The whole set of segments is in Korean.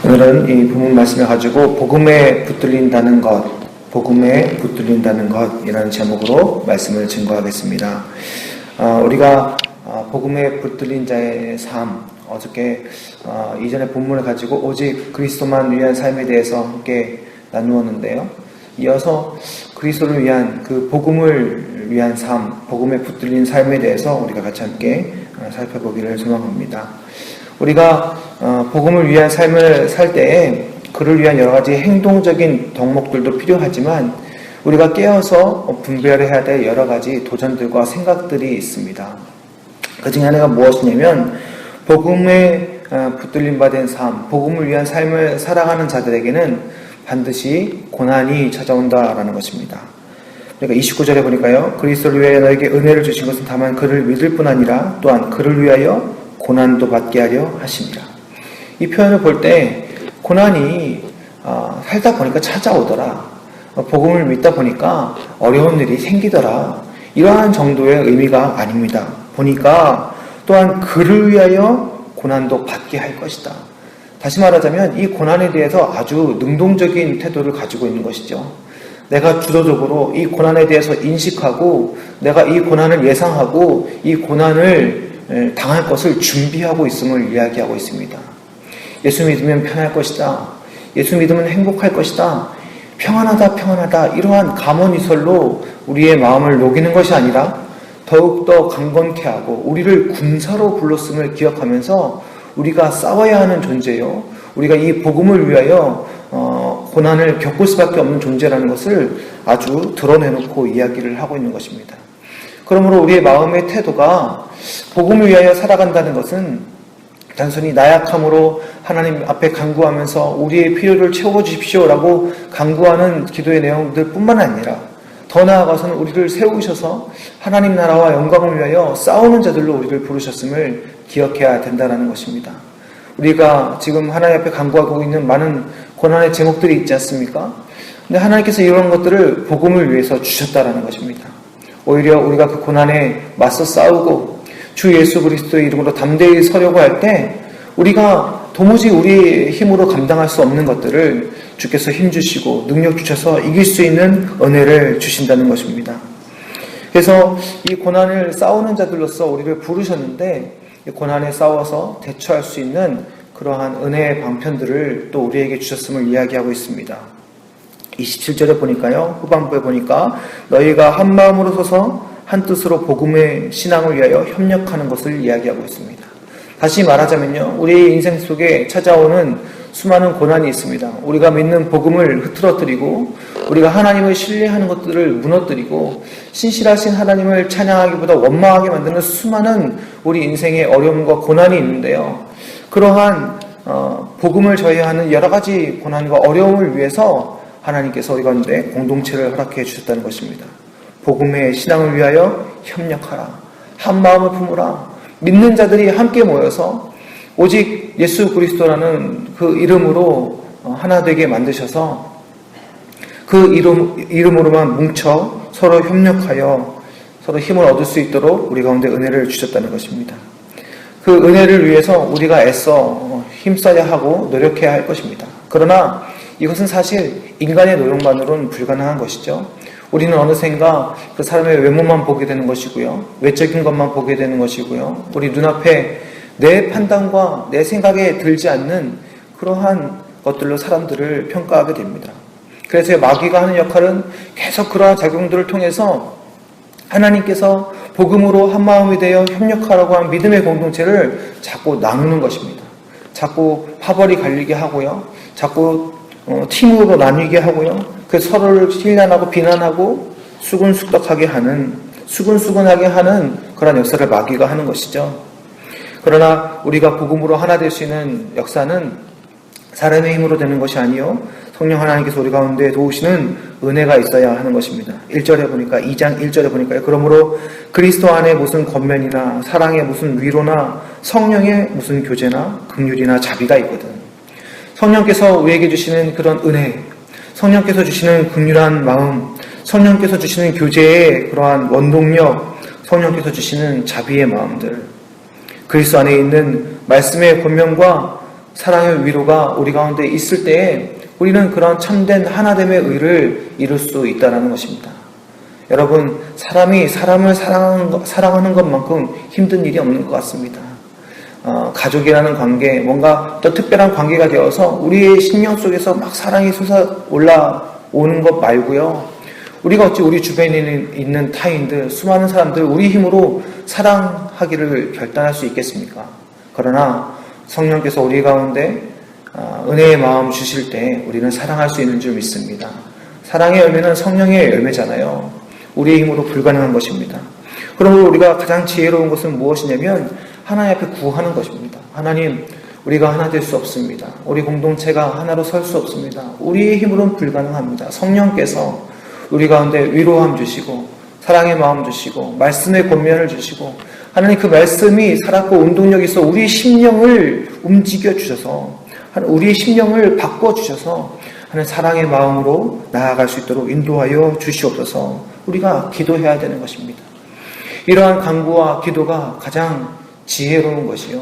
오늘은 이 본문 말씀을 가지고 복음에 붙들린다는 것이라는 제목으로 말씀을 증거하겠습니다. 우리가 복음에 붙들린 자의 삶, 어저께 이전에 본문을 가지고 오직 그리스도만 위한 삶에 대해서 함께 나누었는데요. 이어서 그리스도를 위한 그 복음을 위한 삶, 복음에 붙들린 삶에 대해서 우리가 같이 함께 살펴보기를 소망합니다. 우리가 복음을 위한 삶을 살 때에 그를 위한 여러 가지 행동적인 덕목들도 필요하지만 우리가 깨어서 분별해야 될 여러 가지 도전들과 생각들이 있습니다. 그 중에 하나가 무엇이냐면 복음에 붙들림 받은 삶, 복음을 위한 삶을 살아가는 자들에게는 반드시 고난이 찾아온다라는 것입니다. 그러니까 29절에 보니까요. 그리스도를 위하여 너에게 은혜를 주신 것은 다만 그를 믿을 뿐 아니라 또한 그를 위하여 고난도 받게 하려 하십니다. 이 표현을 볼 때 고난이 살다 보니까 찾아오더라. 복음을 믿다 보니까 어려운 일이 생기더라. 이러한 정도의 의미가 아닙니다. 보니까 또한 그를 위하여 고난도 받게 할 것이다. 다시 말하자면 이 고난에 대해서 아주 능동적인 태도를 가지고 있는 것이죠. 내가 주도적으로 이 고난에 대해서 인식하고 내가 이 고난을 예상하고 이 고난을 당할 것을 준비하고 있음을 이야기하고 있습니다. 예수 믿으면 편할 것이다. 예수 믿으면 행복할 것이다. 평안하다. 이러한 감언이설로 우리의 마음을 녹이는 것이 아니라 더욱더 강건케 하고 우리를 군사로 불렀음을 기억하면서 우리가 싸워야 하는 존재요. 우리가 이 복음을 위하여 고난을 겪을 수밖에 없는 존재라는 것을 아주 드러내놓고 이야기를 하고 있는 것입니다. 그러므로 우리의 마음의 태도가 복음을 위하여 살아간다는 것은 단순히 나약함으로 하나님 앞에 간구하면서 우리의 필요를 채워주십시오라고 간구하는 기도의 내용들 뿐만 아니라 더 나아가서는 우리를 세우셔서 하나님 나라와 영광을 위하여 싸우는 자들로 우리를 부르셨음을 기억해야 된다는 것입니다. 우리가 지금 하나님 앞에 간구하고 있는 많은 고난의 제목들이 있지 않습니까? 근데 하나님께서 이런 것들을 복음을 위해서 주셨다라는 것입니다. 오히려 우리가 그 고난에 맞서 싸우고 주 예수 그리스도의 이름으로 담대히 서려고 할 때 우리가 도무지 우리의 힘으로 감당할 수 없는 것들을 주께서 힘주시고 능력 주셔서 이길 수 있는 은혜를 주신다는 것입니다. 그래서 이 고난을 싸우는 자들로서 우리를 부르셨는데 이 고난에 싸워서 대처할 수 있는 그러한 은혜의 방편들을 또 우리에게 주셨음을 이야기하고 있습니다. 27절에 보니까요. 후반부에 보니까 너희가 한 마음으로 서서 한 뜻으로 복음의 신앙을 위하여 협력하는 것을 이야기하고 있습니다. 다시 말하자면요. 우리의 인생 속에 찾아오는 수많은 고난이 있습니다. 우리가 믿는 복음을 흐트러뜨리고 우리가 하나님을 신뢰하는 것들을 무너뜨리고 신실하신 하나님을 찬양하기보다 원망하게 만드는 수많은 우리 인생의 어려움과 고난이 있는데요. 그러한 복음을 저해하는 여러 가지 고난과 어려움을 위해서 하나님께서 우리 가운데 공동체를 허락해 주셨다는 것입니다. 복음의 신앙을 위하여 협력하라. 한 마음을 품으라. 믿는 자들이 함께 모여서 오직 예수 그리스도라는 그 이름으로 하나 되게 만드셔서 그 이름으로만 뭉쳐 서로 협력하여 서로 힘을 얻을 수 있도록 우리 가운데 은혜를 주셨다는 것입니다. 그 은혜를 위해서 우리가 애써 힘써야 하고 노력해야 할 것입니다. 그러나 이것은 사실 인간의 노력만으로는 불가능한 것이죠. 우리는 어느샌가 그 사람의 외모만 보게 되는 것이고요. 외적인 것만 보게 되는 것이고요. 우리 눈앞에 내 판단과 내 생각에 들지 않는 그러한 것들로 사람들을 평가하게 됩니다. 그래서 마귀가 하는 역할은 계속 그러한 작용들을 통해서 하나님께서 복음으로 한마음이 되어 협력하라고 한 믿음의 공동체를 자꾸 나누는 것입니다. 자꾸 파벌이 갈리게 하고요. 자꾸 팀으로 나뉘게 하고요. 그 서로를 힐난하고 비난하고 수근하게 하는 그런 역사를 마귀가 하는 것이죠. 그러나 우리가 복음으로 하나 될 수 있는 역사는 사람의 힘으로 되는 것이 아니요 성령 하나님께서 우리 가운데 도우시는 은혜가 있어야 하는 것입니다. 1절에 보니까 2장 1절에 보니까요. 그러므로 그리스도 안에 무슨 권면이나 사랑의 무슨 위로나 성령의 무슨 교제나 긍휼이나 자비가 있거든. 성령께서 우리에게 주시는 그런 은혜, 성령께서 주시는 긍휼한 마음, 성령께서 주시는 교제의 그러한 원동력, 성령께서 주시는 자비의 마음들, 그리스도 안에 있는 말씀의 권면과 사랑의 위로가 우리 가운데 있을 때에 우리는 그런 참된 하나됨의 의를 이룰 수 있다는 것입니다. 여러분, 사람이 사람을 사랑하는 것만큼 힘든 일이 없는 것 같습니다. 가족이라는 관계, 뭔가 또 특별한 관계가 되어서 우리의 심령 속에서 막 사랑이 솟아 올라오는 것 말고요. 우리가 어찌 우리 주변에 있는 타인들, 수많은 사람들 우리 힘으로 사랑하기를 결단할 수 있겠습니까? 그러나 성령께서 우리 가운데 은혜의 마음 주실 때 우리는 사랑할 수 있는 줄 믿습니다. 사랑의 열매는 성령의 열매잖아요. 우리의 힘으로 불가능한 것입니다. 그러므로 우리가 가장 지혜로운 것은 무엇이냐면 하나님 앞에 구하는 것입니다. 하나님, 우리가 하나 될 수 없습니다. 우리 공동체가 하나로 설 수 없습니다. 우리의 힘으로는 불가능합니다. 성령께서 우리 가운데 위로함 주시고 사랑의 마음 주시고 말씀의 권면을 주시고 하나님 그 말씀이 살았고 운동력이 있어 우리의 심령을 움직여 주셔서 우리의 심령을 바꿔 주셔서 하나님 사랑의 마음으로 나아갈 수 있도록 인도하여 주시옵소서. 우리가 기도해야 되는 것입니다. 이러한 간구와 기도가 가장 지혜로운 것이요.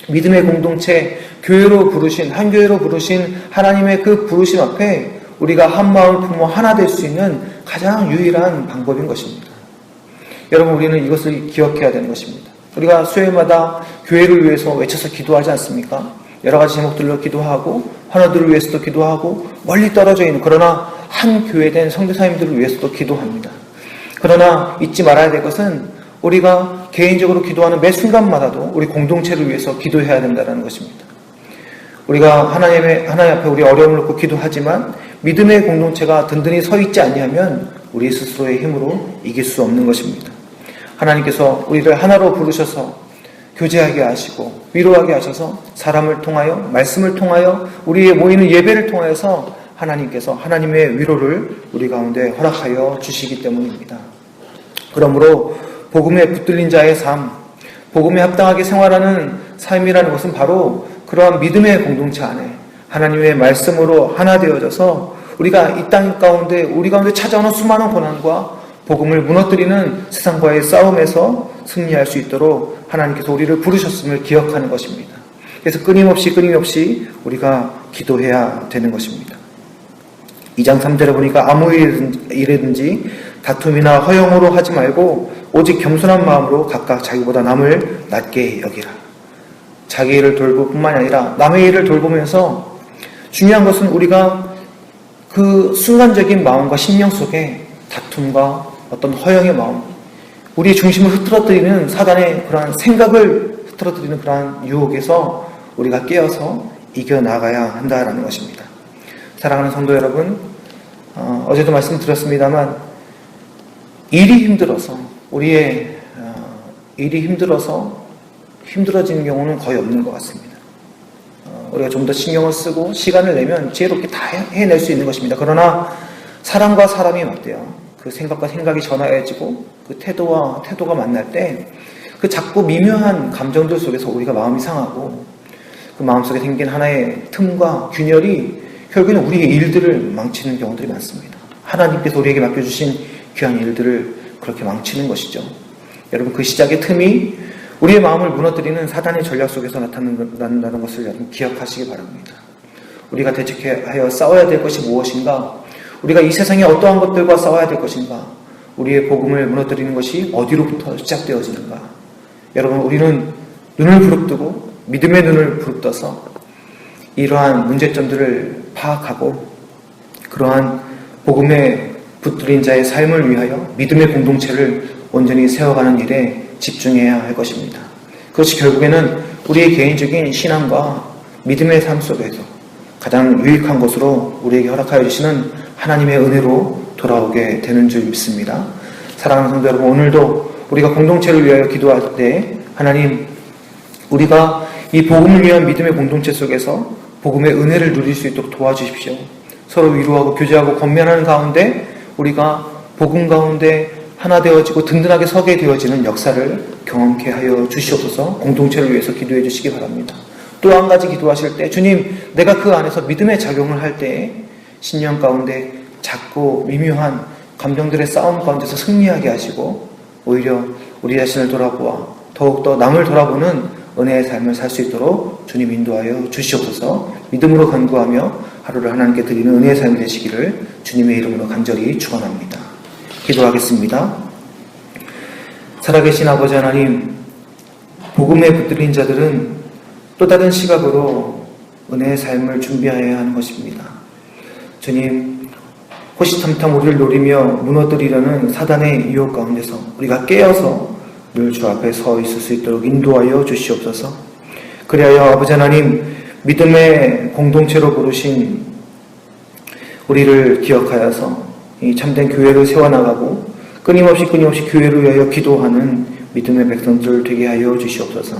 믿음의 공동체, 교회로 부르신, 한 교회로 부르신 하나님의 그 부르심 앞에 우리가 한 마음을 품어 하나 될 수 있는 가장 유일한 방법인 것입니다. 여러분, 우리는 이것을 기억해야 되는 것입니다. 우리가 수요일마다 교회를 위해서 외쳐서 기도하지 않습니까? 여러 가지 제목들로 기도하고 환우들을 위해서도 기도하고 멀리 떨어져 있는 그러나 한 교회된 선교사님들을 위해서도 기도합니다. 그러나 잊지 말아야 될 것은 우리가 개인적으로 기도하는 매 순간마다도 우리 공동체를 위해서 기도해야 된다는 것입니다. 우리가 하나님 앞에 우리 어려움을 놓고 기도하지만 믿음의 공동체가 든든히 서 있지 아니하면 우리 스스로의 힘으로 이길 수 없는 것입니다. 하나님께서 우리를 하나로 부르셔서 교제하게 하시고 위로하게 하셔서 사람을 통하여 말씀을 통하여 우리의 모이는 예배를 통하여서 하나님께서 하나님의 위로를 우리 가운데 허락하여 주시기 때문입니다. 그러므로 복음에 붙들린 자의 삶, 복음에 합당하게 생활하는 삶이라는 것은 바로 그러한 믿음의 공동체 안에 하나님의 말씀으로 하나 되어져서 우리가 이 땅 가운데 우리 가운데 찾아오는 수많은 고난과 복음을 무너뜨리는 세상과의 싸움에서 승리할 수 있도록 하나님께서 우리를 부르셨음을 기억하는 것입니다. 그래서 끊임없이 우리가 기도해야 되는 것입니다. 2장 3절에 보니까 아무 일이든지 다툼이나 허영으로 하지 말고 오직 겸손한 마음으로 각각 자기보다 남을 낮게 여기라. 자기 일을 돌볼 뿐만이 아니라 남의 일을 돌보면서 중요한 것은 우리가 그 순간적인 마음과 심령 속에 다툼과 어떤 허영의 마음, 우리의 중심을 흐트러뜨리는 사단의 그러한 생각을 흐트러뜨리는 그러한 유혹에서 우리가 깨어서 이겨나가야 한다라는 것입니다. 사랑하는 성도 여러분, 어제도 말씀드렸습니다만 일이 힘들어서 우리의 일이 힘들어지는 경우는 거의 없는 것 같습니다. 우리가 좀 더 신경을 쓰고 시간을 내면 지혜롭게 다 해낼 수 있는 것입니다. 그러나 사람과 사람이 맞대요. 그 생각과 생각이 전화해지고 그 태도가 만날 때 그 자꾸 미묘한 감정들 속에서 우리가 마음이 상하고 그 마음속에 생긴 하나의 틈과 균열이 결국에는 우리의 일들을 망치는 경우들이 많습니다. 하나님께서 우리에게 맡겨주신 귀한 일들을 그렇게 망치는 것이죠. 여러분, 그 시작의 틈이 우리의 마음을 무너뜨리는 사단의 전략 속에서 나타난다는 것을 여러분 기억하시기 바랍니다. 우리가 대책하여 싸워야 될 것이 무엇인가? 우리가 이 세상에 어떠한 것들과 싸워야 될 것인가? 우리의 복음을 무너뜨리는 것이 어디로부터 시작되어지는가? 여러분, 우리는 눈을 부릅뜨고 믿음의 눈을 부릅떠서 이러한 문제점들을 파악하고 그러한 복음에 붙들린 자의 삶을 위하여 믿음의 공동체를 온전히 세워가는 일에 집중해야 할 것입니다. 그것이 결국에는 우리의 개인적인 신앙과 믿음의 삶 속에서 가장 유익한 것으로 우리에게 허락하여 주시는 하나님의 은혜로 돌아오게 되는 줄 믿습니다. 사랑하는 성도 여러분, 오늘도 우리가 공동체를 위하여 기도할 때 하나님, 우리가 이 복음을 위한 믿음의 공동체 속에서 복음의 은혜를 누릴 수 있도록 도와주십시오. 서로 위로하고 교제하고 권면하는 가운데 우리가 복음 가운데 하나 되어지고 든든하게 서게 되어지는 역사를 경험케 하여 주시옵소서. 공동체를 위해서 기도해 주시기 바랍니다. 또 한 가지 기도하실 때, 주님, 내가 그 안에서 믿음의 작용을 할 때에 신령 가운데 작고 미묘한 감정들의 싸움 가운데서 승리하게 하시고 오히려 우리 자신을 돌아보아 더욱더 남을 돌아보는 은혜의 삶을 살 수 있도록 주님 인도하여 주시옵소서. 믿음으로 간구하며 하루를 하나님께 드리는 은혜의 삶이 되시기를 주님의 이름으로 간절히 축원합니다. 기도하겠습니다. 살아계신 아버지 하나님, 복음에 붙들린 자들은 또 다른 시각으로 은혜의 삶을 준비하여야 하는 것입니다. 주님, 호시탐탐 우리를 노리며 무너뜨리려는 사단의 유혹 가운데서 우리가 깨어서 늘 주 앞에 서 있을 수 있도록 인도하여 주시옵소서. 그리하여 아버지 하나님, 믿음의 공동체로 부르신 우리를 기억하여서 이 참된 교회를 세워나가고 끊임없이 교회를 위하여 기도하는 믿음의 백성들 되게 하여 주시옵소서.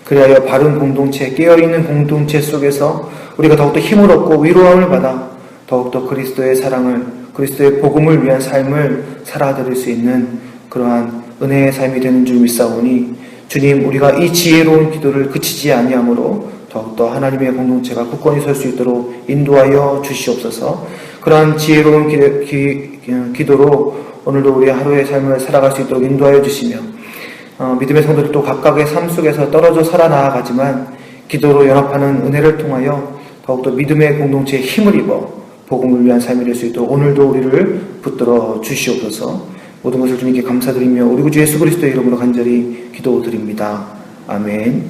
그리하여 바른 공동체, 깨어있는 공동체 속에서 우리가 더욱더 힘을 얻고 위로함을 받아 더욱더 그리스도의 사랑을, 그리스도의 복음을 위한 삶을 살아드릴 수 있는 그러한 은혜의 삶이 되는 줄 믿사오니 주님, 우리가 이 지혜로운 기도를 그치지 아니하므로 더욱더 하나님의 공동체가 굳건히 설 수 있도록 인도하여 주시옵소서. 그러한 지혜로운 기도로 오늘도 우리의 하루의 삶을 살아갈 수 있도록 인도하여 주시며 믿음의 성도들도 각각의 삶 속에서 떨어져 살아나가지만 기도로 연합하는 은혜를 통하여 더욱더 믿음의 공동체에 힘을 입어 복음을 위한 삶이 될 수 있도록 오늘도 우리를 붙들어 주시옵소서. 모든 것을 주님께 감사드리며 우리 구주 예수 그리스도의 이름으로 간절히 기도드립니다. 아멘.